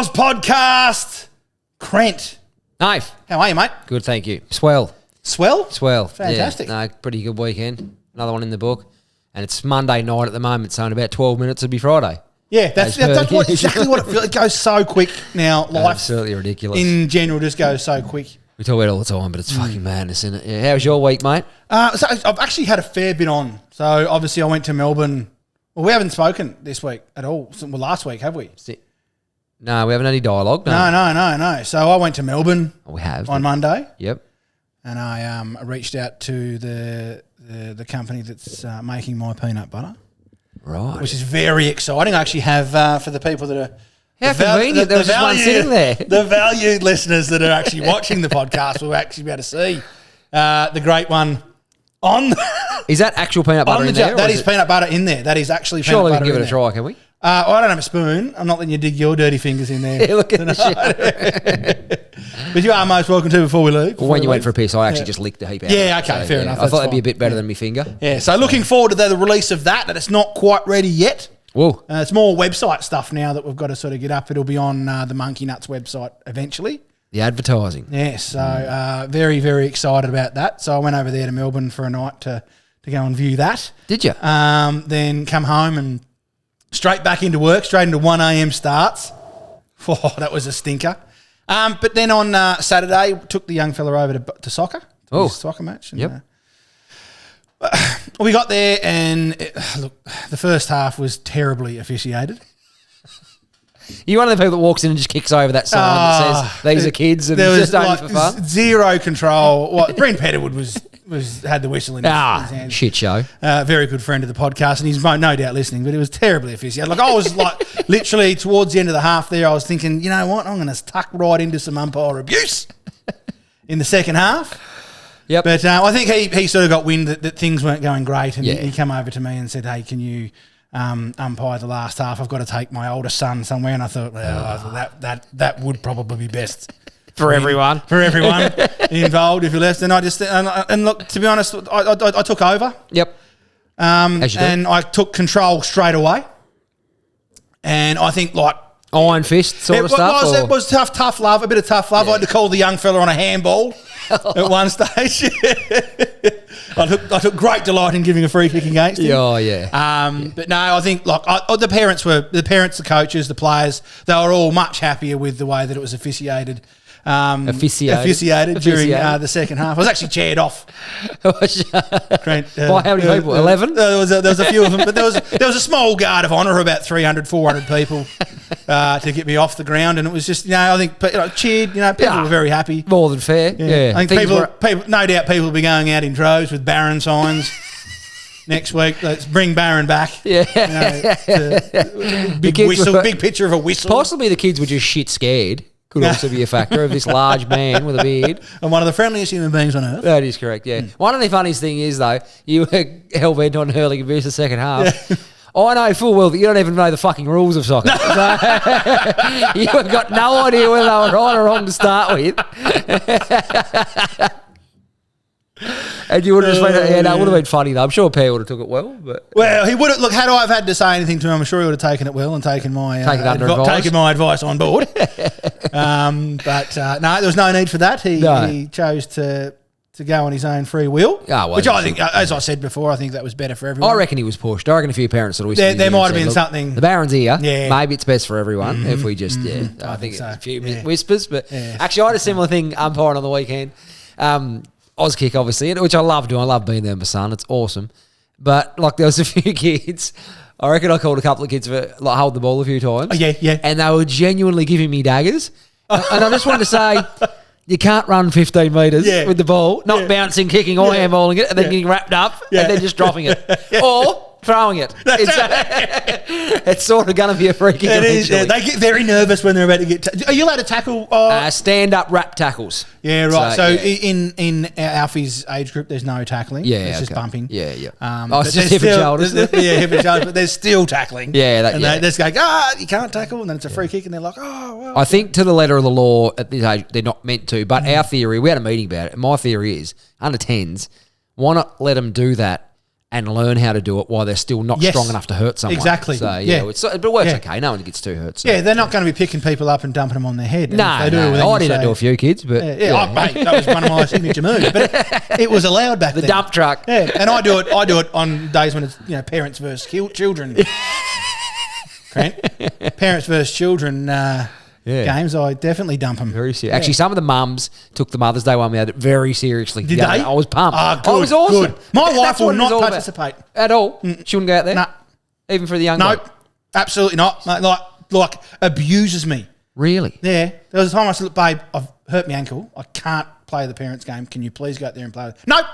Shoutouts Podcast. Crent. Knife. How are you, mate? Good, thank you. Swell. Swell? Fantastic. Yeah, no, pretty good weekend. Another one in the book. And it's Monday night at the moment, so in about 12 minutes it'll be Friday. Yeah, that's exactly what it feels. It goes so quick now. Life Absolutely ridiculous. in general just goes so quick. We talk about it all the time, but it's fucking madness, isn't it? Yeah. How was your week, mate? So I've actually had a fair bit on. So obviously I went to Melbourne. Well, we haven't spoken this week at all. Well, last week, have we? No, we haven't had any dialogue. No. So I went to Melbourne We have. on Monday. Yep. And I reached out to the company that's making my peanut butter. Right. Which is very exciting. I actually have, for the people that are... How convenient. There was just one sitting there. The valued listeners that are actually watching the podcast will actually be able to see the great one on... Is that actual peanut butter in there? That is peanut butter in there. That is actually peanut Surely butter we can give it in a there. try, can we? I don't have a spoon. I'm not letting you dig your dirty fingers in there. Yeah, look at the shit. But you are most welcome to before we leave. When you went for a piss, I actually just licked the heap out. Yeah, okay, fair enough. I thought that'd be a fine. bit better than my finger. Yeah, so looking forward to the release of that it's not quite ready yet. Whoa. It's more website stuff now that we've got to sort of get up. It'll be on the Monkey Nuts website eventually. The advertising. Yes, so very, very excited about that. So I went over there to Melbourne for a night to go and view that. Did you? Then come home and straight back into work, straight into 1 a.m. starts. Oh, that was a stinker. But then on Saturday, took the young fella over to soccer. To his soccer match. And, Yep. We got there and, look, the first half was terribly officiated. You're one of the people that walks in and just kicks over that sign that says, these are kids and There it's was just only for fun. zero control. Brent Petterwood had the whistle in his hand. Shit show. Very good friend of the podcast, and he's no doubt listening, but it was terribly officiated. Like, I was like, literally towards the end of the half there, I was thinking, you know what, I'm going to tuck right into some umpire abuse in the second half. Yep. But I think he sort of got wind that things weren't going great, and he came over to me and said, hey, can you umpire the last half? I've got to take my oldest son somewhere. And I thought, well, that would probably be best. For everyone. For everyone involved, if you left. And I just, and look, to be honest, I took over. Yep. And I took control straight away. And I think, like, Iron fist sort of stuff? It was tough love, a bit of tough love. I had to call the young fella on a handball at one stage. I took great delight in giving a free kick against him. Oh, yeah. But no, I think like the parents, the coaches, the players, they were all much happier with the way that it was officiated. Officiated during the second half. I was actually chaired off. Crent, by how many people? 11? There was a few of them, but there was a small guard of honour of about 300, 400 people to get me off the ground, and it was just, I think cheered. People were very happy. More than fair. Yeah. I think people, no doubt, people will be going out in droves with Baron signs. Next week, let's bring Baron back. Yeah. Big whistle, big picture of a whistle. Possibly the kids were just shit scared. Could also be a factor of this large man with a beard. And one of the friendliest human beings on earth. That is correct, yeah. One of the funniest things is, though, you were hell-bent on hurling abuse the second half. Yeah. I know full well that you don't even know the fucking rules of soccer. So you have got no idea whether they were right or wrong to start with. And you would have just went, it would have been funny though. I'm sure Per would have took it well. Well, he would have, look, had I have had to say anything to him, I'm sure he would have taken it well and taken my advice on board. No, there was no need for that. He chose to go on his own free will, which I think, as I said before, I think that was better for everyone. I reckon he was pushed. I reckon a few parents sort of there might have been something. The Baron's here. Yeah. Maybe it's best for everyone if we just, I think so. It's a few whispers. But actually, I had a similar thing umpiring on the weekend. Auskick, obviously, which I love doing. I love being there with my son. It's awesome. But, like, there was a few kids. I reckon I called a couple of kids for, like, hold the ball a few times. Oh, yeah. And they were genuinely giving me daggers. And I just wanted to say, you can't run 15 metres with the ball, not bouncing, kicking, or handballing it, and then getting wrapped up, and then just dropping it. Or throwing it. It's sort of going to be a free kick eventually. They get very nervous when they're about to get... Are you allowed to tackle? Stand-up wrap tackles. Yeah, right. So in Alfie's age group, there's no tackling. Yeah, it's just bumping. Yeah. It's just hip and shoulders. Hip and shoulders, but there's still tackling. Yeah. They just go, you can't tackle, and then it's a free kick, and they're like, well. I think to the letter of the law at this age, they're not meant to, but our theory, we had a meeting about it, and my theory is, under 10s, why not let them do that and learn how to do it while they're still not strong enough to hurt someone. Exactly. So, but it works okay. No one gets too hurt. So. Yeah, they're not going to be picking people up and dumping them on their head. No, I did that to a few kids. But mate, that was one of my signature moves. But it was allowed back then. The dump truck. Yeah, and I do it on days when it's parents versus children. Crent. Parents versus children games, I definitely dump them. Very serious. Actually, some of the mums took the Mother's Day one we had very seriously. Did they? I was pumped. Good, it was awesome. Good. My wife will not participate. At all? She wouldn't go out there? No. Even for the young Nope. Absolutely not. Like abuses me. Really? Yeah. There was a time I said, look, babe, I've hurt my ankle. I can't play the parents' game. Can you please go out there and play with it? Nope.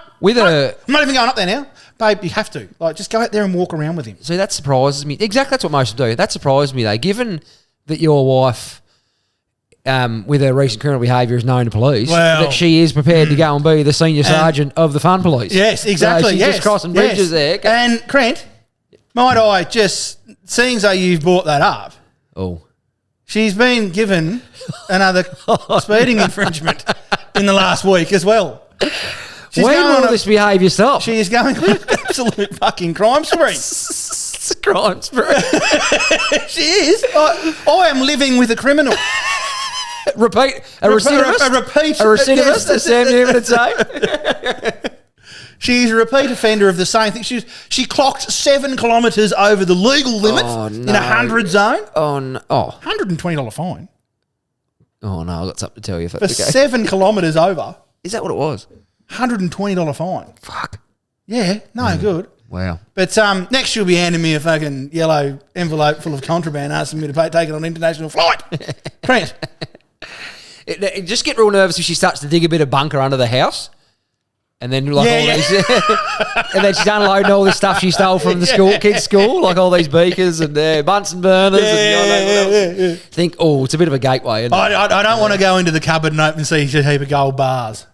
I'm not even going up there now. Babe, you have to. Just go out there and walk around with him. See, that surprises me. Exactly, that's what most do. That surprised me, though. Given that your wife, with her recent criminal behaviour, is known to police, that she is prepared to go and be the senior sergeant of the fun police. Yes, exactly. So she's just crossing bridges there. And, Crent, might I just, seeing as though you've brought that up, she's been given another speeding infringement in the last week as well. When will this behaviour stop? She is going on an absolute fucking crime spree. It's a crime spree. She is. I am living with a criminal. Repeat. A recidivist? A recidivist, as Sam Newman would say. She's a repeat offender of the same thing. She clocked 7 kilometres over the legal limit in a 100 zone. Oh, no. $120 fine. Oh, no, I've got something to tell you. For 7 kilometres over. Is that what it was? $120 fine. Fuck. Yeah, no good. Wow. But next she'll be handing me a fucking yellow envelope full of contraband asking me to take it on an international flight. Crent. Just get real nervous if she starts to dig a bit of bunker under the house. And then these, and then she's unloading all this stuff she stole from the kids' school, like all these beakers and Bunsen burners. Think, it's a bit of a gateway. Isn't it? I don't want to go into the cupboard and open and see a heap of gold bars.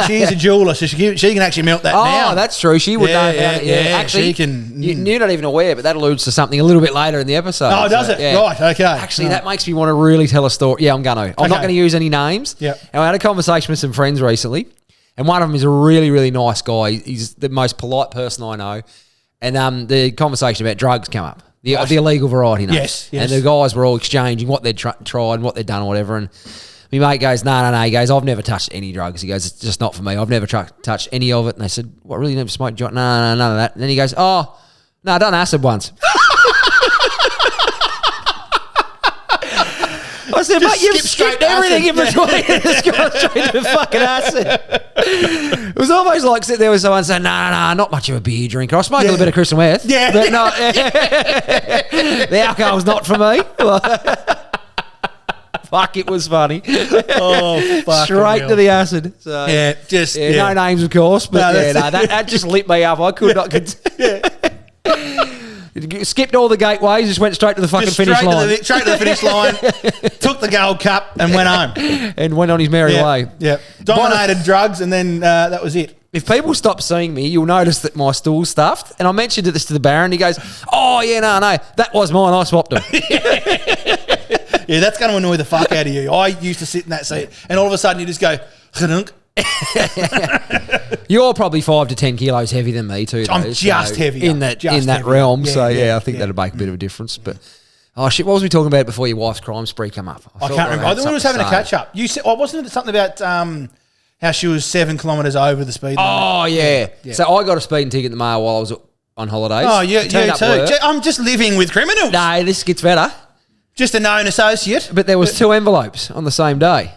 She's a jeweller, so she can actually melt that down. Oh, that's true. She would know how to. Actually, she can. You're not even aware, but that alludes to something a little bit later in the episode. Oh, does it? Yeah. Right, okay. Actually, that makes me want to really tell a story. Yeah, I'm going to. I'm not going to use any names. Yeah. And I had a conversation with some friends recently. And one of them is a really, really nice guy. He's the most polite person I know. And the conversation about drugs came up, the illegal variety. Yes. And the guys were all exchanging what they'd tried and what they'd done or whatever. And my mate goes, no. He goes, I've never touched any drugs. He goes, it's just not for me. I've never touched any of it. And they said, what, really, you never smoked joint? No, none of that. And then he goes, no, I done acid once. I said, mate, you've skipped everything in between and just gone straight to fucking acid. It was almost like sitting there with someone saying, no, not much of a beer drinker. I smoke a little bit of crystal meth. Yeah. But no, the alcohol's not for me. Fuck, it was funny. Oh, fuck. Straight to the acid. So, no names, of course, but that just lit me up. I could not continue. Skipped all the gateways, just went straight to the fucking finish line. Straight to the finish line, took the gold cup and went home. And went on his merry way. Yeah. Dominated drugs and then that was it. If people stop seeing me, you'll notice that my stool's stuffed. And I mentioned this to the Baron. He goes, no, that was mine. I swapped them. Yeah, that's going to annoy the fuck out of you. I used to sit in that seat and all of a sudden you just go, khadunk. You're probably 5 to 10 kilos heavier than me too. I'm just heavier in that realm. I think that'd make a bit of a difference. But shit, what was we talking about before your wife's crime spree come up? I can't remember. I think we was having a catch up. You said, wasn't it something about how she was 7 kilometres over the speed limit? Oh yeah. So I got a speeding ticket in the mail while I was on holidays. Oh yeah, you too. I'm just living with criminals. No, this gets better. Just a known associate. But there was 2 envelopes on the same day.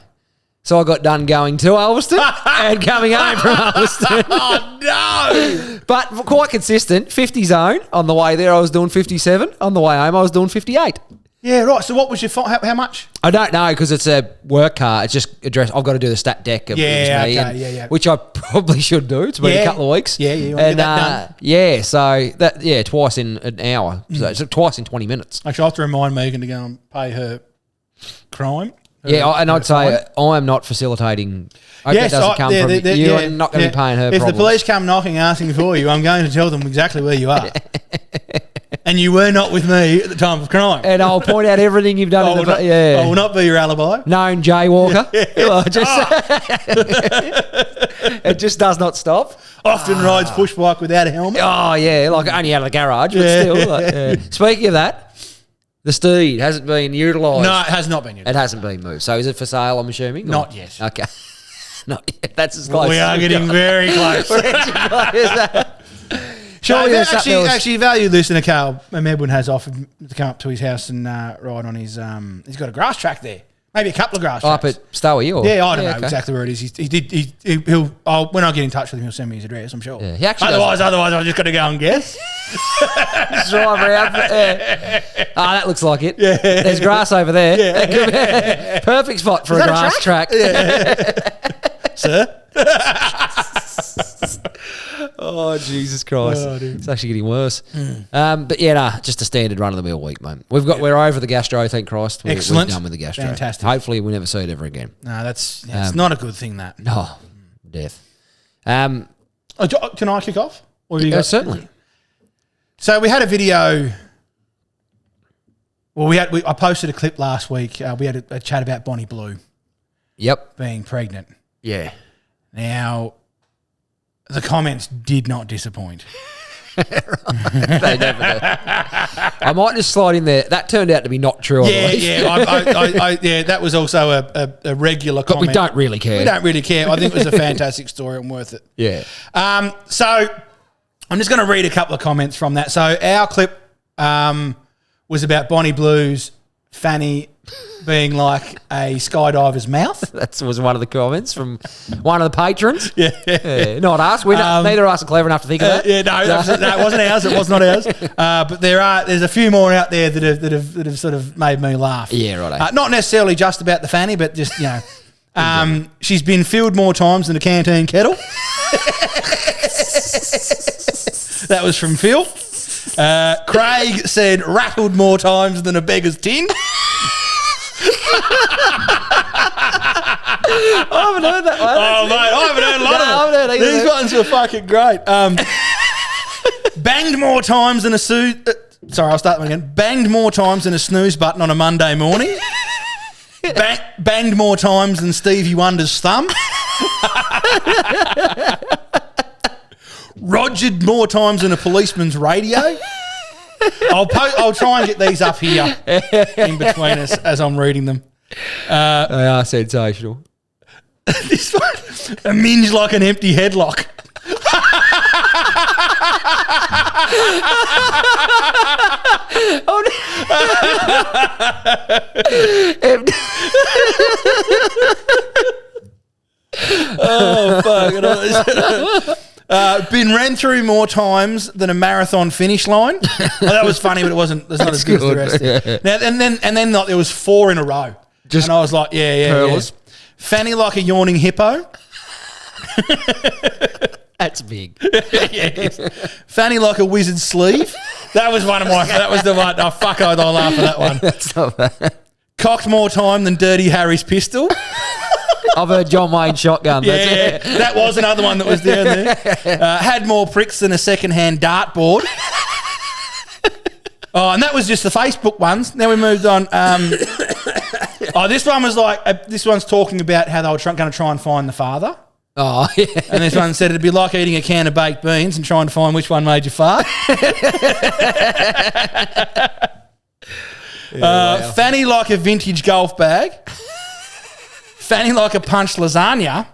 So I got done going to Ulverston and coming home from Ulverston. Oh, no. But quite consistent. 50 zone. On the way there, I was doing 57. On the way home, I was doing 58. Yeah, right. So what was your how much? I don't know because it's a work car. It's just addressed. I've got to do the stat deck of which I probably should do. It's been a couple of weeks. Yeah, you want to get that done? Yeah, so twice in an hour. So it's twice in 20 minutes. Actually, I have to remind Megan to go and pay her crime. Yeah, and I'd say I am not facilitating. I hope that doesn't come from you. You're not going to be paying her If problems. the police come knocking asking for you, I'm going to tell them exactly where you are. And you were not with me at the time of crime. And I'll point out everything you've done. I will not be your alibi. Known jaywalker. It just does not stop. Often rides push bike without a helmet. Oh, yeah, like only out of the garage, but still. Speaking of that, the Steed hasn't been utilised. No, it has not been utilised. It hasn't been moved. So is it for sale, I'm assuming? Not yet. Okay. Not yet. That's as close. We are getting very close. Actually, value listener Carl Medwin has offered to come up to his house and ride on his. He's got a grass track there, maybe a couple of grass tracks. Up at Stowey, or I don't know exactly where it is. He'll. When I get in touch with him, he'll send me his address. I'm sure. Yeah, he actually otherwise, I've just got to go and guess. Drive around. That looks like it. Yeah. There's grass over there. Yeah. Perfect spot for a grass track. Sir. Oh, Jesus Christ. It's actually getting worse. But yeah, just a standard run-of-the-mill week, mate. We're over the gastro, thank Christ. Excellent. We're done with the gastro. Fantastic. Hopefully we never see it ever again. No, it's not a good thing, that. No. Death. Can I kick off? Or have you got certainly. So we had a video. Well, I posted a clip last week. We had a chat about Bonnie Blue. Yep. Being pregnant. Yeah. Now, the comments did not disappoint. They never do. I might just slide in there. That turned out to be not true. That was also a regular comment. But we don't really care. We don't really care. I think it was a fantastic story and worth it. Yeah. So I'm just going to read a couple of comments from that. So our clip was about Bonnie Blue's fanny being like a skydiver's mouth. That was one of the comments from one of the patrons. Yeah. Not us. Neither of us are clever enough to think of that. It wasn't ours. It was not ours. But there's a few more out there that have sort of made me laugh. Yeah, right. Not necessarily just about the fanny, but just, she's been filled more times than a canteen kettle. That was from Phil. Craig said rattled more times than a beggar's tin. I haven't heard that one. Oh, mate, I haven't heard a lot of them. These ones were fucking great. Banged more times than a sorry, I'll start them again. Banged more times than a snooze button on a Monday morning. Banged more times than Stevie Wonder's thumb. Rogered more times than a policeman's radio. I'll try and get these up here in between us as I'm reading them. They are sensational. This one, a minge like an empty headlock. Oh, fuck. Been ran through more times than a marathon finish line. Well, that was funny, but it wasn't. It's not as good as the rest. Yeah. Now, and then like, there was 4 in a row, and I was like, yeah. Fanny like a yawning hippo. That's big. Fanny like a wizard's sleeve. That was one of my. That was the one. Oh fuck! I laugh at that one. That's not bad. Cocked more time than Dirty Harry's pistol. I've heard John Wayne shotgun. Yeah, that was another one that was down there. Had more pricks than a second-hand dartboard. Oh, and that was just the Facebook ones. Then we moved on. This one was like, this one's talking about how they were going to try and find the father. Oh, yeah. And this one said it'd be like eating a can of baked beans and trying to find which one made you fart. Wow. Fanny like a vintage golf bag. Fanny like a punched lasagna.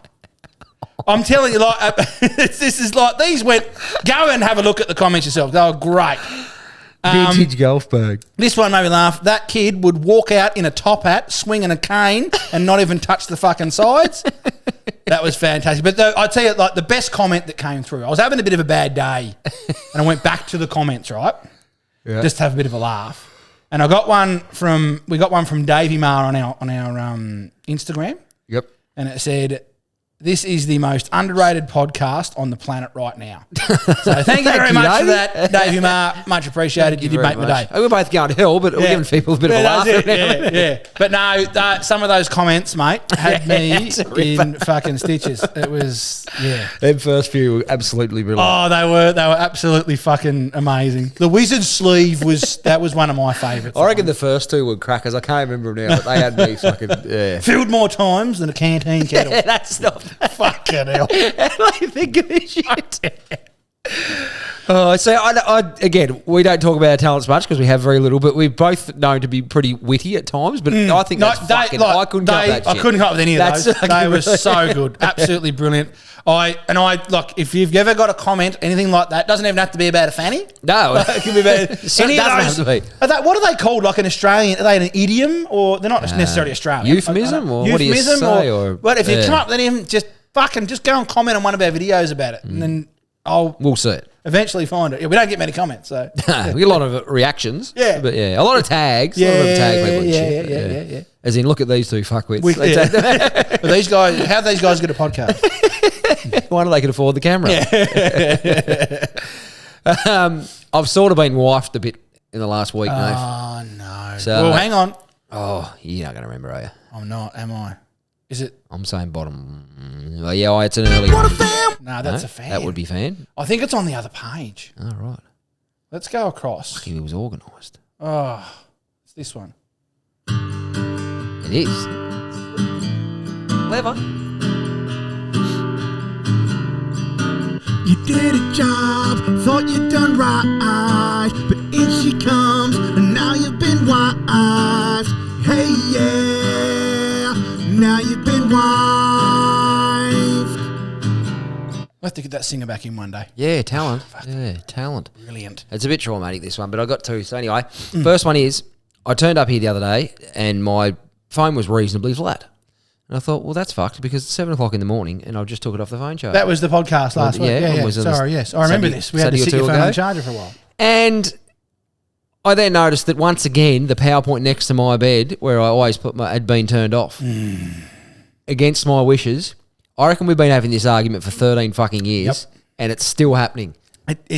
I'm telling you, like, this is like, these went, go and have a look at the comments yourself. They were great. Vintage golf bag. This one made me laugh. That kid would walk out in a top hat, swinging a cane, and not even touch the fucking sides. That was fantastic. But I tell you, like, the best comment that came through, I was having a bit of a bad day, and I went back to the comments, right? Yeah. Just to have a bit of a laugh. And we got one from Davey Marr on our Instagram. Yep. And it said, this is the most underrated podcast on the planet right now. So thank you very much for that, Davey Marr. Much appreciated. You did make my day. We're both going to hell, but we're giving people a bit of a laugh. Yeah. But no, some of those comments, mate, had me in fucking stitches. It was, Them first few were absolutely brilliant. Oh, they were absolutely fucking amazing. The wizard sleeve was one of my favourites. I reckon the first two were crackers. I can't remember them now, but they had me fucking, Filled more times than a canteen kettle. That's not... Fucking hell. How do I think of this shit? So, again, we don't talk about our talents much because we have very little, but we're both known to be pretty witty at times, but I think I couldn't cut that shit. I couldn't come up with any of those. They were so good. Absolutely brilliant. If you've ever got a comment, anything like that, doesn't even have to be about a fanny. No. It can be about any of those. Have to be. What are they called? Like an Australian, are they an idiom or they're not necessarily Australian? Euphemism or what do you say? But if you come up with anything, just go and comment on one of our videos about it, and then we'll see it. Eventually find it. Yeah, we don't get many comments, so we get a lot of reactions. Yeah, but a lot of tags. A lot of tag people and shit. Yeah. As in, look at these two fuckwits. But these guys, how do these guys get a podcast? Why do they can afford the camera? I've sort of been wifed a bit in the last week, mate. Oh no! So, well, hang on. Oh, you're not going to remember, are you? I'm not. Am I? Is it? I'm saying bottom. Well, yeah, it's an early. What a fan! No, that's a fan. That would be fan. I think it's on the other page. Oh, right. Let's go across. Lucky it was organised. Oh, it's this one. It is. Clever. You did a job, thought you'd done right, but in she comes, and now you've been wifed. Hey, yeah, now you've been wifed. We'll have to get that singer back in one day. Yeah, talent. Talent. Brilliant. It's a bit traumatic, this one, but I got two. So anyway, first one is, I turned up here the other day, and my phone was reasonably flat. And I thought, well, that's fucked because it's 7 o'clock in the morning and I just took it off the phone charger. That was the podcast last week. Yeah. Sorry, yes. I remember this. We had to sit your phone on charger for a while. And I then noticed that once again, the PowerPoint next to my bed, where I always put had been turned off. Against my wishes. I reckon we've been having this argument for 13 fucking years and it's still happening.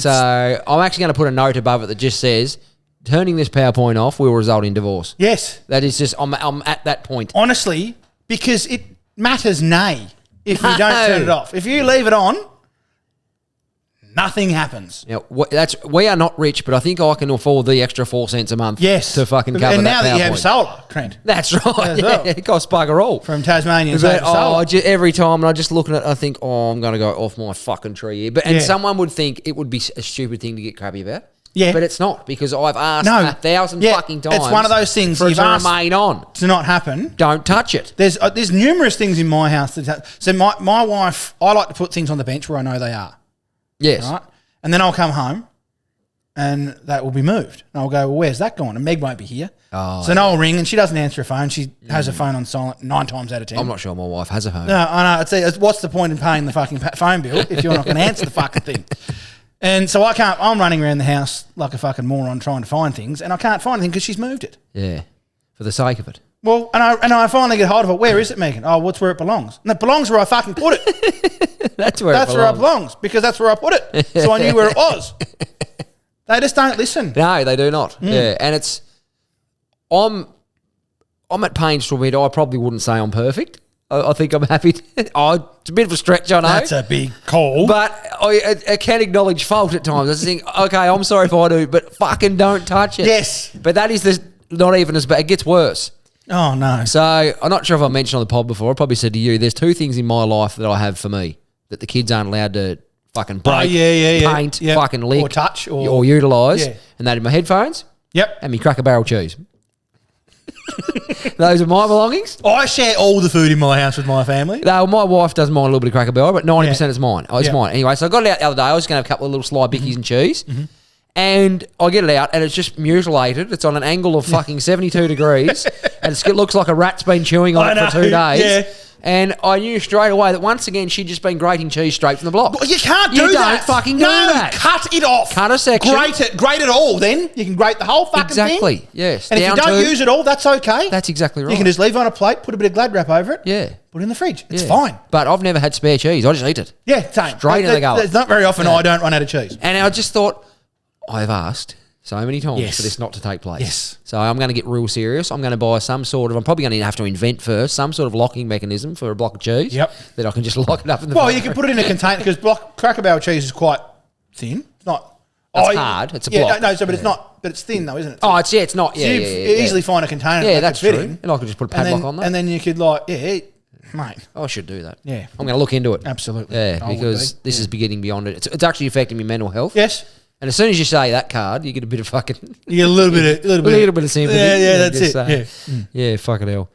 So I'm actually going to put a note above it that just says, turning this PowerPoint off will result in divorce. Yes. That is just, I'm at that point. Honestly, because it matters nay if you don't turn it off. If you leave it on, nothing happens. Now, we are not rich, but I think I can afford the extra 4 cents a month to fucking cover and now that you have solar, Crent. That's right. It costs bugger all. From Tasmanian solar. Every time, and I just look at it, I think, I'm going to go off my fucking tree here. And someone would think it would be a stupid thing to get crappy about. Yeah. But it's not, because I've asked 1,000 fucking times. It's one of those things for it to remain on. To not happen. Don't touch it. There's numerous things in my house. So my wife, I like to put things on the bench where I know they are. Yes. Right? And then I'll come home and that will be moved. And I'll go, well, where's that gone? And Meg won't be here. So then I'll ring and she doesn't answer her phone. She has her phone on silent 9 times out of 10. I'm not sure my wife has a phone. No, I know. What's the point in paying the fucking phone bill if you're not going to answer the fucking thing? And so I'm running around the house like a fucking moron trying to find things, and I can't find anything because she's moved it. Yeah, for the sake of it. Well, and I finally get hold of it. Where is it, Megan? Oh, what's where it belongs? And it belongs where I fucking put it. That's where it belongs because that's where I put it. So I knew where it was. They just don't listen. No, they do not. Yeah, and it's I'm at pains to admit I probably wouldn't say I'm perfect. I think I'm happy. It's a bit of a stretch, I know. That's a big call. But I can acknowledge fault at times. I just think, okay, I'm sorry if I do, but fucking don't touch it. Yes. But that is not even as bad. It gets worse. Oh, no. So I'm not sure if I mentioned on the pod before. I probably said to you, there's 2 things in my life that I have for me that the kids aren't allowed to fucking break, paint, fucking lick, or touch, or utilise. Yeah. And that is my headphones. Yep. And my Cracker Barrel cheese. Those are my belongings. I share all the food in my house with my family. No, my wife doesn't mind a little bit of Cracker Barrel, but 90% is mine. It's mine. Anyway, so I got it out the other day. I was going to have a couple of little sly bickies and cheese. And I get it out, and it's just mutilated. It's on an angle of fucking 72 degrees, and it looks like a rat's been chewing on it for 2 days. Yeah. And I knew straight away that once again she'd just been grating cheese straight from the block. Well, you can't do that. You don't fucking do that. Cut it off. Cut a section. Grate it all. Then you can grate the whole fucking thing. Exactly. Yes. And if you don't use it all, that's okay. That's exactly right. You can just leave it on a plate, put a bit of Glad wrap over it. Yeah. Put it in the fridge. It's fine. But I've never had spare cheese. I just eat it. Yeah, same. Straight in the gullet. It's not very often I don't run out of cheese. And I just thought, I've asked so many times for this not to take place. Yes. So I'm going to get real serious. I'm going to buy I'm probably going to have to invent first some sort of locking mechanism for a block of cheese. Yep. That I can just lock it up in the Well, you can put it in a container because Cracker Barrel cheese is quite thin. It's not... It's hard. It's a block. But it's not... But it's thin though, isn't it? Oh, it's not. Yeah, you easily find a container that that's could fit true. in. And I could just put a padlock on that. And then you could mate. I should do that. Yeah. I'm going to look into it. Absolutely. Yeah, because this is getting beyond it. It's actually affecting my mental health. Yes. And as soon as you say that card, you get a bit of fucking... You get a little bit of sympathy. Yeah, that's it. Yeah, fucking hell.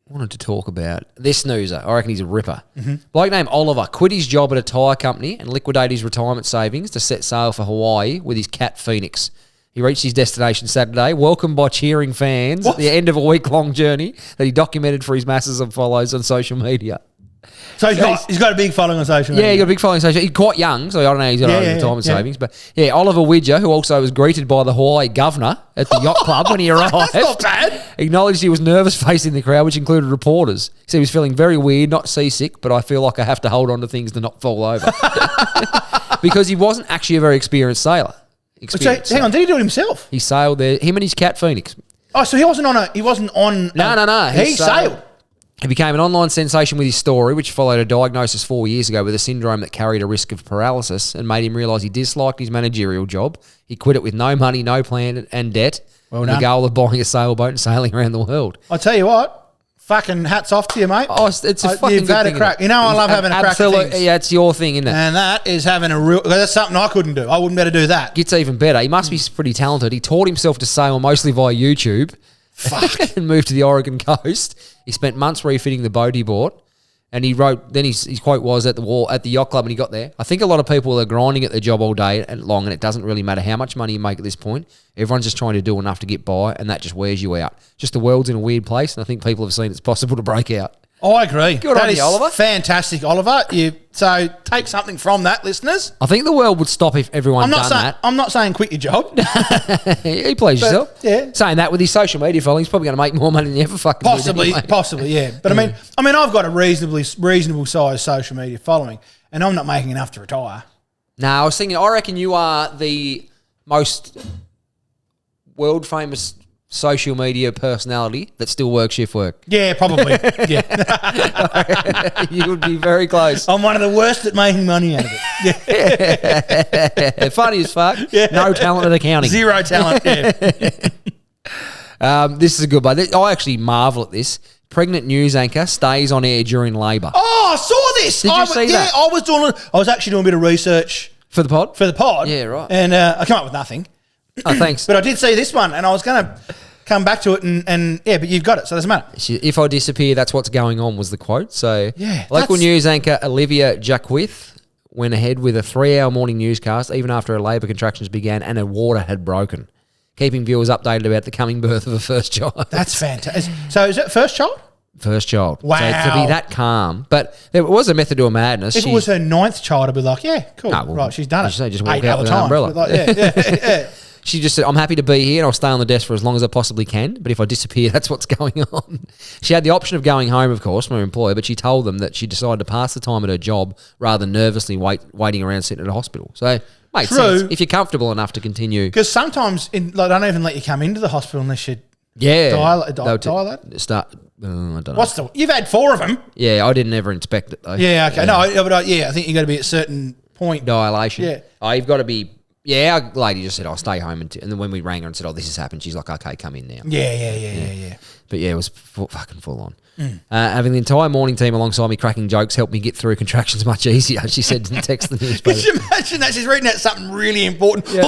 Wanted to talk about this snoozer. I reckon he's a ripper. Bloke named Oliver quit his job at a tyre company and liquidated his retirement savings to set sail for Hawaii with his cat Phoenix. He reached his destination Saturday, welcomed by cheering fans at the end of a week-long journey that he documented for his masses of follows on social media. So he's got a big following on social media. Yeah, he's got a big following on social media. He's quite young, so I don't know, he's got retirement savings. But yeah, Oliver Widger, who also was greeted by the Hawaii governor at the yacht club when he arrived. That's not bad. Acknowledged he was nervous facing the crowd, which included reporters. He said he was feeling very weird, not seasick, but I feel like I have to hold on to things to not fall over. Because he wasn't actually a very experienced sailor. So, hang on, did he do it himself? He sailed there, him and his cat Phoenix. Oh, so he wasn't on... No. He sailed. He became an online sensation with his story, which followed a diagnosis 4 years ago with a syndrome that carried a risk of paralysis and made him realise he disliked his managerial job. He quit it with no money, no plan and debt, and the goal of buying a sailboat and sailing around the world. I'll tell you what. Fucking hats off to you, mate. Oh, it's a fucking You've had a crack. You know I love having a crack at things. Yeah, it's your thing, isn't it? And that is having a real... That's something I couldn't do. I wouldn't be able to do that. Gets even better. He must be pretty talented. He taught himself to sail mostly via YouTube. Fuck. And moved to the Oregon coast. He spent months refitting the boat he bought. And he wrote, then his quote was at the yacht club when he got there, I think a lot of people are grinding at their job all day and long, and it doesn't really matter how much money you make at this point. Everyone's just trying to do enough to get by, and that just wears you out. Just the world's in a weird place, and I think people have seen it's possible to break out. I agree. Good on you, Oliver. Fantastic, Oliver. So take something from that, listeners. I think the world would stop if everyone done that. I'm not saying quit your job. You please yourself. Yeah. Saying that with his social media following, he's probably going to make more money than you ever fucking did. Possibly, yeah. But I mean, I've got a reasonable sized social media following, and I'm not making enough to retire. No, I was thinking, I reckon you are the most world famous social media personality that still works shift work. Yeah, probably. Yeah. You would be very close. I'm one of the worst at making money out of it. Yeah. Funny as fuck. Yeah. No talent at accounting. Zero talent, yeah. This is a good one. I actually marvel at this. Pregnant news anchor stays on air during labour. Oh, I saw this. Did you see that? Yeah, I was actually doing a bit of research. For the pod? For the pod. Yeah, right. And I came up with nothing. Oh, thanks. But I did see this one, and I was going to come back to it, and yeah, but you've got it, so it doesn't matter. If I disappear, that's what's going on, was the quote. So yeah, local news anchor Olivia Jacquith went ahead with a 3-hour morning newscast even after her labour contractions began and her water had broken, keeping viewers updated about the coming birth of her first child. That's fantastic. So is it first child? First child. Wow. So to be that calm. But there was a method to her madness. If it was her 9th child, I'd be like, yeah, cool. Right, she's done it. Just walk out with an umbrella. Like, yeah. She just said, I'm happy to be here and I'll stay on the desk for as long as I possibly can. But if I disappear, that's what's going on. She had the option of going home, of course, from her employer, but she told them that she decided to pass the time at her job rather than nervously waiting around sitting at a hospital. So, makes sense. If you're comfortable enough to continue. Because sometimes they don't even let you come into the hospital unless you dilate. I don't know. You've had 4 of them. Yeah, I didn't ever inspect it though. Yeah, okay. No, but I think you've got to be at a certain point. Dilation. Yeah. Oh, you've got to be... Yeah, our lady just said, I'll stay home. And then when we rang her and said, this has happened, she's like, okay, come in now. Yeah. But yeah, it was fucking full on. Having the entire morning team alongside me cracking jokes helped me get through contractions much easier, she said in text the newspaper. Could you imagine that? She's reading out something really important. Yeah. Is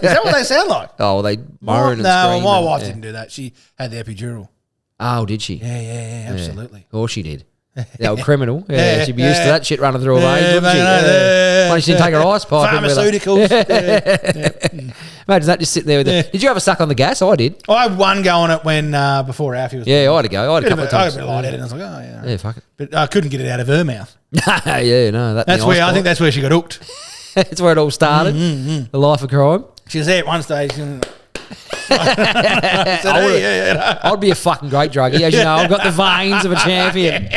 that what they sound like? Oh, they moan and scream. No, my wife didn't do that. She had the epidural. Oh, did she? Yeah, absolutely. Of course she did. The old criminal. Yeah, she'd be used to that shit running through her veins, wouldn't she? Why she didn't take her ice pipe in with her? Pharmaceuticals. Imagine that just sitting there with it. Did you ever suck on the gas? I did. I had one go on it when before Alfie was. Yeah, I had to go. I had a couple of times. I got a bit lightheaded, and I was like, oh yeah. Yeah, fuck it. But I couldn't get it out of her mouth. Yeah, no. That's where I think that's where she got hooked. That's where it all started. The life of crime. She was there at one stage. I'd be a fucking great druggie. As you know, I've got the veins of a champion.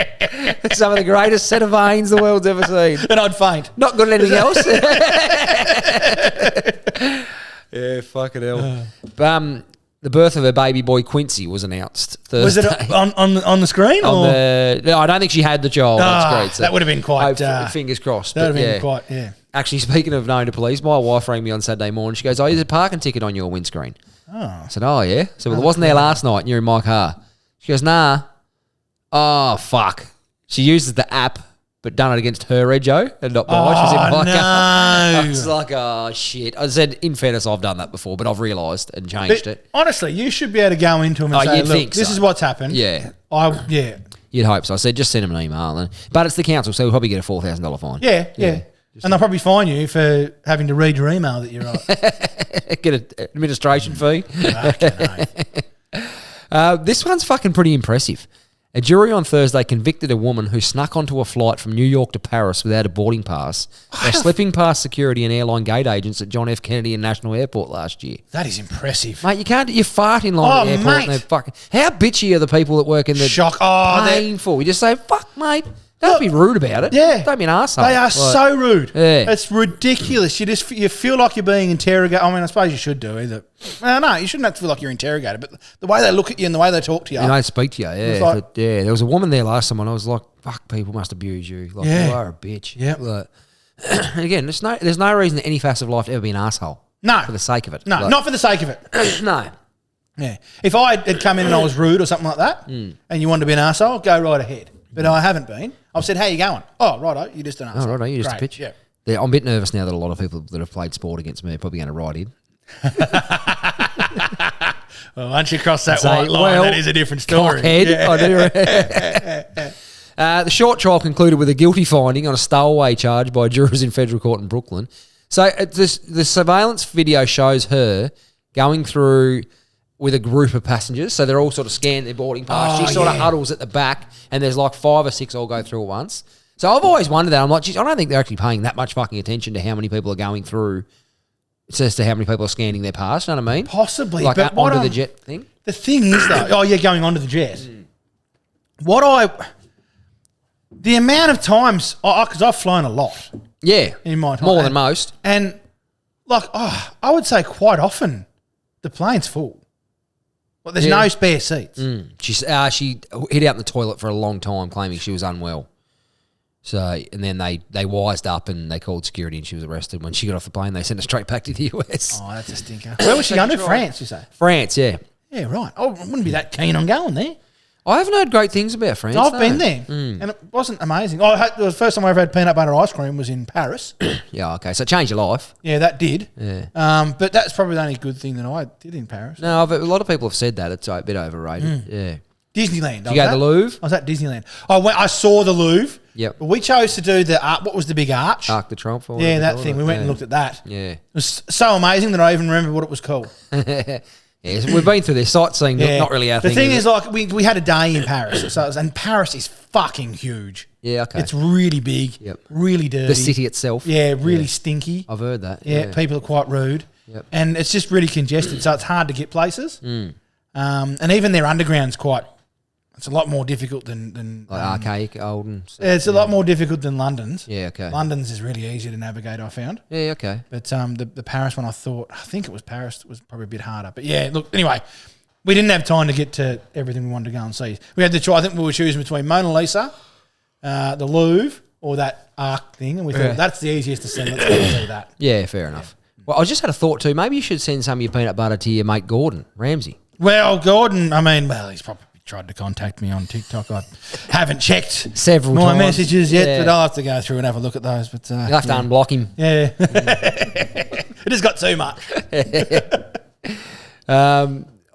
Some of the greatest set of veins the world's ever seen. And I'd faint. Not good at anything else. Yeah, fucking hell. The birth of her baby boy Quincy was announced Thursday. Was it on the screen? No, I don't think she had the child on screen. So that would have been quite... fingers crossed. That would have been quite, yeah. Actually, speaking of known to police, my wife rang me on Saturday morning. She goes, there's a parking ticket on your windscreen. Oh. I said, oh, yeah? So, well, it wasn't there last night and you're in my car. She goes, nah. Oh, fuck. She uses the app, but done it against her rego and not mine. She was in my car. I was like, oh, shit. I said, in fairness, I've done that before, but I've realised and changed it. Honestly, you should be able to go into them and say, look, this is what's happened. Yeah. You'd hope so. I said, just send them an email. But it's the council, so we'll probably get a $4,000 fine. Yeah. And they'll probably fine you for having to read your email that you write. Get an administration fee. This one's fucking pretty impressive. A jury on Thursday convicted a woman who snuck onto a flight from New York to Paris without a boarding pass by slipping past security and airline gate agents at John F. Kennedy International Airport last year. That is impressive. Mate, you fart in line at the airport and they're fucking... How bitchy are the people that work in the... Shock. Painful. You just say, fuck, mate. Don't be rude about it. Yeah. Don't be an arsehole. They are so rude. Yeah. It's ridiculous. You feel like you're being interrogated. I mean, I suppose you should do either. No, you shouldn't have to feel like you're interrogated, but the way they look at you and the way they talk to you. And they speak to you, yeah. Like, there was a woman there last time and I was like, fuck, people must abuse you. Like, you are a bitch. Yeah. Like, again, there's no reason in any facet of life to ever be an arsehole. No. For the sake of it. No, not for the sake of it. No. Yeah. If I had come in and I was rude or something like that and you wanted to be an arsehole, go right ahead. But I haven't been. I've said, how you going? Oh, righto, you're just an arsehole. Oh, righto, you're just a bitch. Yeah. I'm a bit nervous now that a lot of people that have played sport against me are probably going to write in. Well, once you cross that white line, that is a different story. The short trial concluded with a guilty finding on a stowaway charge by jurors in federal court in Brooklyn. So the surveillance video shows her going through with a group of passengers. So they're all sort of scanning their boarding pass. She sort of huddles at the back and there's like 5 or 6 all go through at once. So I've always wondered that. I'm like, geez, I don't think they're actually paying that much fucking attention to how many people are going through. It says to how many people are scanning their pass. You know what I mean? Possibly. Like but onto the jet thing. The thing is though, going onto the jet. The amount of times, because I've flown a lot. Yeah. In my time. More than most. And like, I would say quite often the plane's full. Well, there's no spare seats. She hid out in the toilet for a long time claiming she was unwell. So, and then they wised up and they called security and she was arrested. When she got off the plane, they sent her straight back to the US. Oh, that's a stinker. Where was she going to? France, you say? France, yeah. Yeah, right. I wouldn't be that keen on going there. I haven't heard great things about France. I've been there, and it wasn't amazing. The first time I ever had peanut butter ice cream was in Paris. Yeah, okay. So it changed your life. Yeah, that did. Yeah. But that's probably the only good thing that I did in Paris. No, a lot of people have said that. It's a bit overrated. Yeah. Disneyland. Did you go to the Louvre? I was at Disneyland. I saw the Louvre. Yep. We chose to do the what was the big arch? Arc de Triomphe. Yeah, that thing. We went and looked at that. Yeah. It was so amazing that I even remember what it was called. Yeah, so we've been through this sightseeing, not really our thing. The thing is, like, we had a day in Paris, and Paris is fucking huge. Yeah, okay. It's really big, really dirty. The city itself. Yeah, really stinky. I've heard that. Yeah, people are quite rude. Yep. And it's just really congested, so it's hard to get places. And even their underground's it's a lot more difficult than like archaic, old and stuff. Yeah, it's a lot more difficult than London's. Yeah, okay. London's is really easy to navigate, I found. Yeah, okay. But the Paris one, I think it was Paris, was probably a bit harder. But yeah, look, anyway, we didn't have time to get to everything we wanted to go and see. We had the choice. I think we were choosing between Mona Lisa, the Louvre, or that Arc thing, and we thought that's the easiest to send. Let's go and see that. Yeah, fair enough. Well, I just had a thought too. Maybe you should send some of your peanut butter to your mate Gordon Ramsay. Well, Gordon, he's probably tried to contact me on TikTok. I haven't checked several my times. Messages yet, but I'll have to go through and have a look at those. But you'll have to unblock him. Yeah, it has got too much.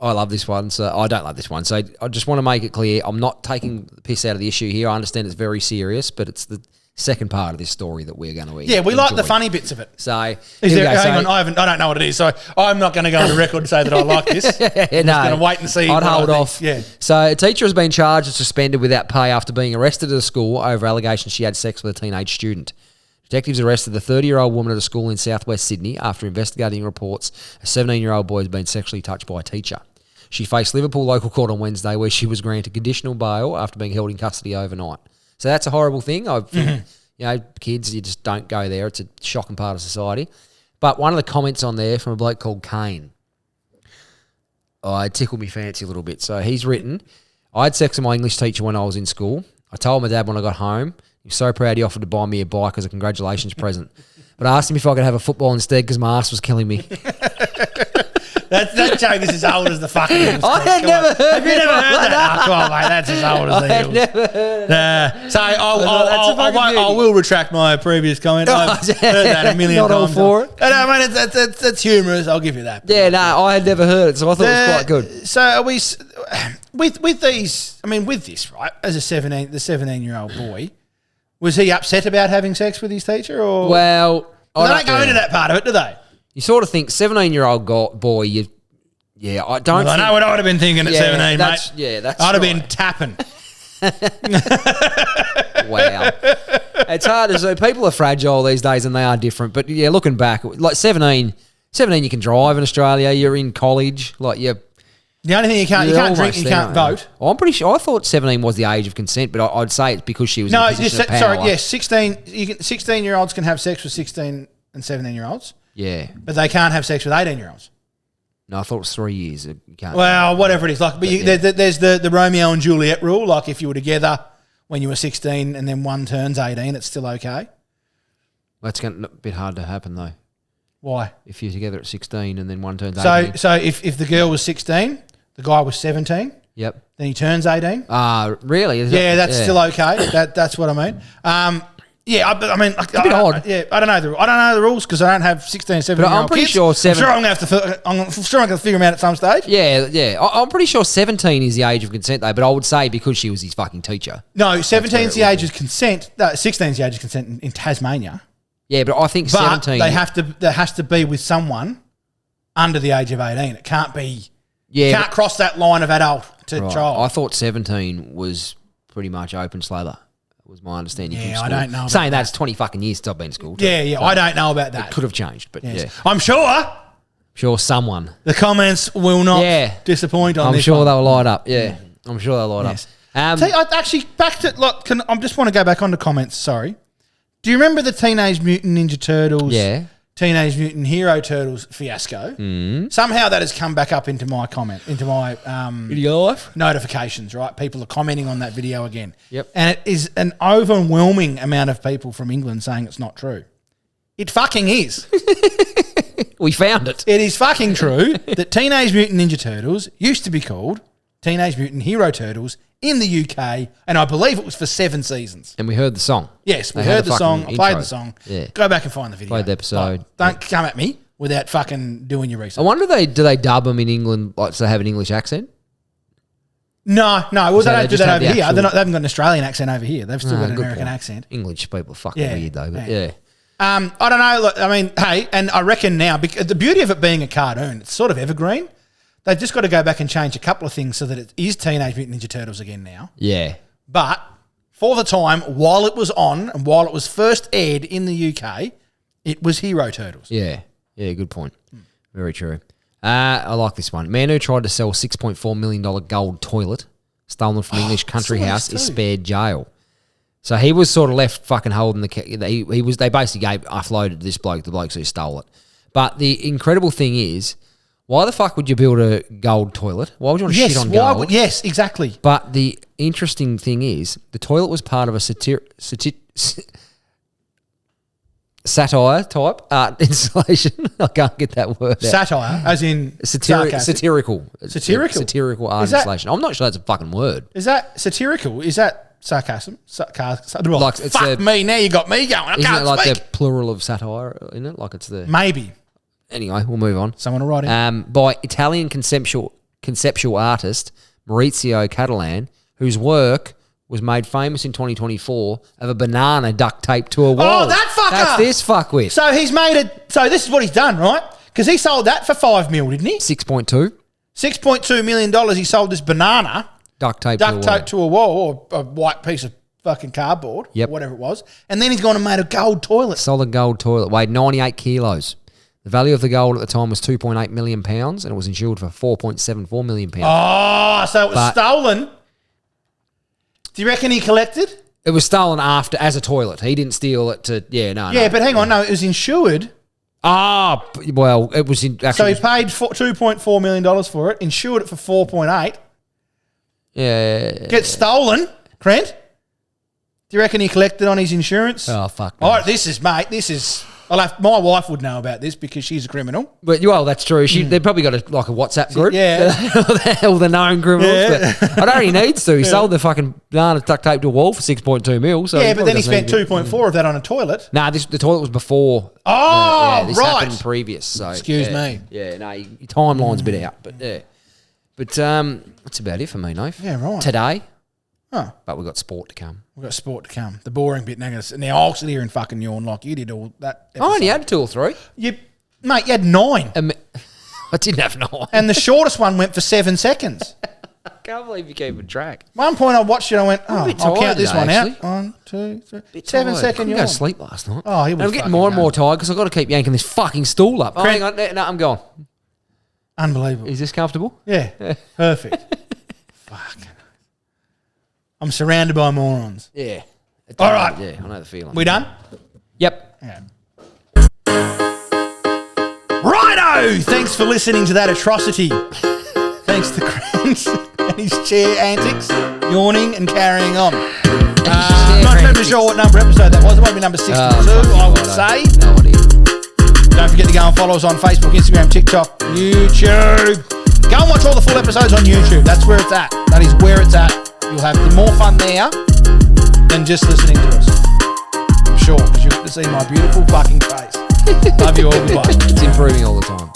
I love this one. So I don't love this one. So I just want to make it clear, I'm not taking the piss out of the issue here. I understand it's very serious, but it's the second part of this story that we're going to we enjoy. like the funny bits of it. So hang on, I don't know what it is, so I'm not going to go on the record and say that I like this. I'm just going to wait and see. I'd hold off. Yeah. So a teacher has been charged and suspended without pay after being arrested at a school over allegations she had sex with a teenage student. Detectives arrested the 30-year-old woman at a school in southwest Sydney after investigating reports a 17-year-old boy has been sexually touched by a teacher. She faced Liverpool local court on Wednesday, where she was granted conditional bail after being held in custody overnight. So that's a horrible thing. I think, kids, you just don't go there. It's a shocking part of society. But one of the comments on there from a bloke called Kane, it tickled me fancy a little bit. So he's written, I had sex with my English teacher when I was in school. I told my dad when I got home. He was so proud he offered to buy me a bike as a congratulations present. But I asked him if I could have a football instead because my ass was killing me. That joke is as old as the fucking Eagles. I had never heard Have you never heard that? Oh, come on, mate. That's as old as the Eagles. I never heard that. So I will retract my previous comment. I've heard that a million Not times. all for it. I mean, that's humorous. I'll give you that. Yeah, no, I had never heard it, so I thought it was quite good. So are we with these? I mean, with this, right? As the 17-year-old boy, was he upset about having sex with his teacher, or well, they don't go into that part of it, do they? You sort of think 17-year-old boy. I don't. I know what I would have been thinking at 17, mate. Yeah, that's. I'd have been tapping. Wow, it's hard to say. People are fragile these days, and they are different. But yeah, looking back, like 17, you can drive in Australia. You're in college, like you're. The only thing you can't drink, you can't vote. I'm pretty sure. I thought 17 was the age of consent, but I'd say it's because she was in a position of power. Sorry, yes, 16. 16-year-olds can have sex with 16 and 17-year-olds. Yeah, but they can't have sex with 18-year-olds. No, I thought it was 3 years. You can't. Well, whatever it is, like, but there's the Romeo and Juliet rule. Like, if you were together when you were 16 and then one turns 18, it's still okay. That's going to be a bit hard to happen though. Why? If you're together at 16 and then one turns 18. So if the girl was 16, the guy was 17. Yep. Then he turns 18. Really? That's still okay. That's what I mean. Yeah, I mean, it's a bit odd. Yeah, I don't know the rules because I don't have 16 and 17 year old I'm pretty kids. sure I'm sure I'm going to figure them out at some stage. Yeah. I'm pretty sure 17 is the age of consent though, but I would say because she was his fucking teacher. No, 17 is the age of consent. 16 is the age of consent in Tasmania. Yeah, but I think 17. There has to be with someone under the age of 18. It can't be. Yeah, you can't cross that line of adult to child. I thought 17 was pretty much open slather. Was my understanding. Yeah, I don't know. Saying that's 20 fucking years since I've been to school. Yeah, so I don't know about that. It could have changed, but yes. Yeah. I'm sure someone. The comments will not disappoint on this. I'm sure they'll light up. Yeah, I'm sure they'll light up. See, actually, back to I just want to go back on the comments. Sorry. Do you remember the Teenage Mutant Ninja Turtles? Yeah. Teenage Mutant Hero Turtles fiasco. Somehow that has come back up into my video life notifications. Right, people are commenting on that video again. Yep, and it is an overwhelming amount of people from England saying it's not true. It fucking is. We found it. It is fucking true that Teenage Mutant Ninja Turtles used to be called Teenage Mutant Hero Turtles in the UK, and I believe it was for 7 seasons. And we heard the song. Yes, we heard the song. I played the song. Yeah. Go back and find the video. Played the episode. Like, don't come at me without fucking doing your research. I wonder do they dub them in England like so they have an English accent? No. Well, they don't do that over here. They haven't got an Australian accent over here. They've still got an American accent. English people are fucking weird though, but yeah. I don't know. Look, I mean, hey, and I reckon now, because the beauty of it being a cartoon, it's sort of evergreen. They've just got to go back and change a couple of things so that it is Teenage Mutant Ninja Turtles again now. Yeah. But for the time, while it was on and while it was first aired in the UK, it was Hero Turtles. Yeah. Yeah, good point. Very true. I like this one. Man who tried to sell $6.4 million gold toilet stolen from English country house is spared jail. So he was sort of left fucking holding they basically offloaded this bloke, the blokes who stole it. But the incredible thing is, why the fuck would you build a gold toilet? Why would you want to shit on gold? Yes, exactly. But the interesting thing is, the toilet was part of a satire type art installation. I can't get that word out. Satire, as in satirical. Satirical art installation. I'm not sure that's a fucking word. Is that satirical? Is that sarcasm? Like fuck me, now you got me going. I can't Isn't it like speak. the plural of satire, isn't it? Like it's the... Maybe. Anyway, we'll move on. Someone will write in. By Italian conceptual conceptual artist, Maurizio Catalan, whose work was made famous in 2024 of a banana duct taped to a wall. Oh, that fucker! That's this fuckwit. So he's made it. So this is what he's done, right? Because he sold that for $5 million, didn't he? 6.2. $6.2 million. He sold this banana Duct taped to a wall, or a white piece of fucking cardboard, yep, or whatever it was. And then he's gone and made a gold toilet. Solid gold toilet. Weighed 98 kilos. The value of the gold at the time was £2.8 million, and it was insured for £4.74 million. Oh, so it was stolen. Do you reckon he collected? It was stolen after as a toilet. He didn't steal it to. Yeah, no. Yeah, but hang on, no, it was insured. Ah, well, it was actually. So he paid $2.4 million for it, insured it for 4.8. Yeah. Gets stolen, Crent. Do you reckon he collected on his insurance? Oh, fuck. All right, this is, my wife would know about this because she's a criminal. But, well, that's true. They've probably got a WhatsApp group. Yeah. All the known criminals. Yeah. But I don't think he needs to. He sold the fucking banana duct tape to a wall for 6.2 mil. So yeah, but then he spent 2.4 of that on a toilet. Nah, the toilet was before. Oh, this right. happened previous. So excuse me. Yeah, no, your timeline's a bit out. But, yeah. But that's about it for me, Nath. Yeah, right. Today. Oh. But we've got sport to come. We've got sport to come. The boring bit. Now I'll sit here and fucking yawn like you did all that episode. I only had 2 or 3. You had 9. I didn't have 9. And the shortest one went for 7 seconds. I can't believe you keep a track. One point I watched it, I went, I'll count this one actually. out. 1, 2, 3. 7 tired. second I yawn. go to sleep last night. Oh, he was I'm getting more and more tired because I've got to keep yanking this fucking stool up. Oh, hang on. No, I'm gone. Unbelievable. Is this comfortable? Yeah. Perfect. Fuck. I'm surrounded by morons. Yeah. All right. Yeah, I know the feeling. We done? Yep. Yeah. Righto! Thanks for listening to that atrocity. Thanks to Crent and his chair antics, yawning and carrying on. Not exactly sure what number episode that was. It might be number 62, I would say. No idea. Don't forget to go and follow us on Facebook, Instagram, TikTok, YouTube. Go and watch all the full episodes on YouTube. That's where it's at. That is where it's at. You'll have more fun there than just listening to us. I'm sure, because you'll see my beautiful fucking face. Love you all. Goodbye. It's improving all the time.